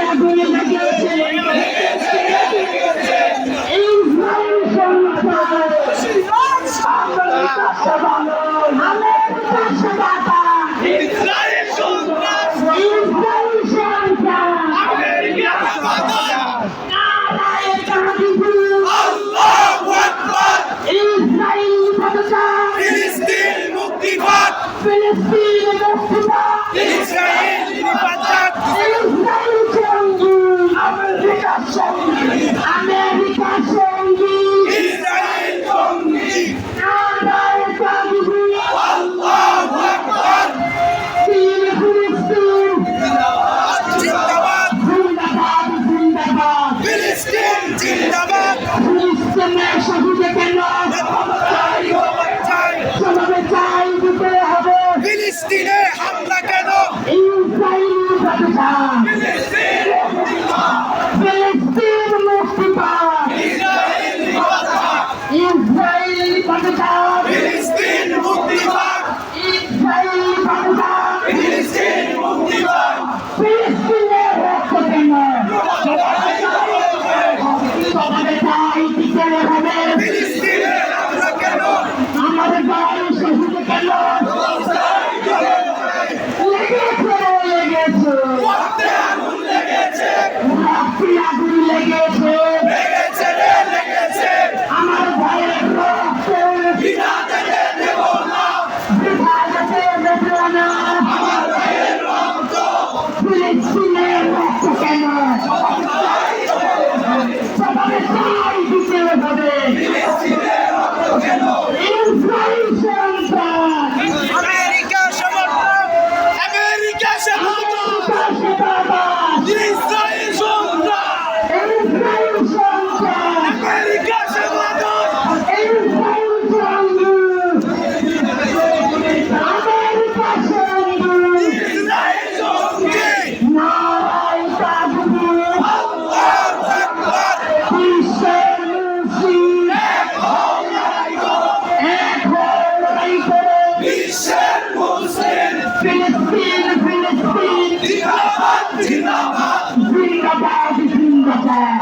আগুনে লেগেছে ইসরায়েল সন্ত্রাস আমেরিকা সেবাতা ইসরায়েল সন্ত্রাস ইসরায়েল সন্ত্রাস আমেরিকা সেবাতা নারায়ে তাকবীর আল্লাহু আকবার ইসরায়েল পতাকা ফিলিস্তিন মুক্তিবাদ ফিলিস্তিন মুক্তিবাদ ইসরায়েল নিপাত ইসরায়েল সঙ্গী আমেরিকা সঙ্গী আমেরিকা সঙ্গী ইসরায়েল সঙ্গী নারায়ে তাকবীর আল্লাহু আকবার ফিলিস্তিন জিন্দাবাদ জিন্দাবাদ জিন্দাবাদ ফিলিস্তিন জিন্দাবাদ ফিলিস্তিনের শহীদে কেন চাই সমাবে চাই দিতে হবে ফিলিস্তিনে হামলা কেন ইসরায়েল পতাকা ফিলিস্তিন মুক্তিবাদ ফিলিস্তিন মুক্তিবাদ ইসরায়েল নিপাত ইসরায়েল পতাকা ফিলিস্তিন মুক্তিবাদ ইসরায়েল পতাকা ফিলিস্তিন মুক্তিবাদ ফিলিস্তিনের রক্ত কেন সমাবে চাই দিতে হবে ফিলিস্তিনে হামলা কেন আমাদের গায়ে শহীদে কেন লেগেছে রক্তে আগুন লেগেছে রক্তে আগুন লেগেছে লেগেছে রে লেগেছে আমার ভাইয়ের রক্তে বিনা যেতে দেব না বৃথা যেতে দেব না আমার ভাইয়ের রক্ত ফিলিস্তিনের রক্ত কেন সবাই চাই দিতে হবে ফিলিস্তিনের রক্ত কেন ইসরায়েল সন্ত্রাস আমেরিকা সমর্থক আমেরিকা সমর্থক সেবাবাদ ইসরায়েল সন্ত্রাস ইসরায়েল সন্ত্রাস আমেরিকা সমর্থক ইসরায়েল সঙ্গী আমেরিকা সঙ্গী ইসরায়েল সঙ্গী নারায়ে তাকবীর আল্লাহু আকবার বিশ্বের মুসলিম এক হও লড়াই করো বিশ্বের মুসলিম ফিলিস্তিন ফিলিস্তিন জিন্দাবাদ জিন্দাবাদ জিন্দাবাদ জিন্দাবাদ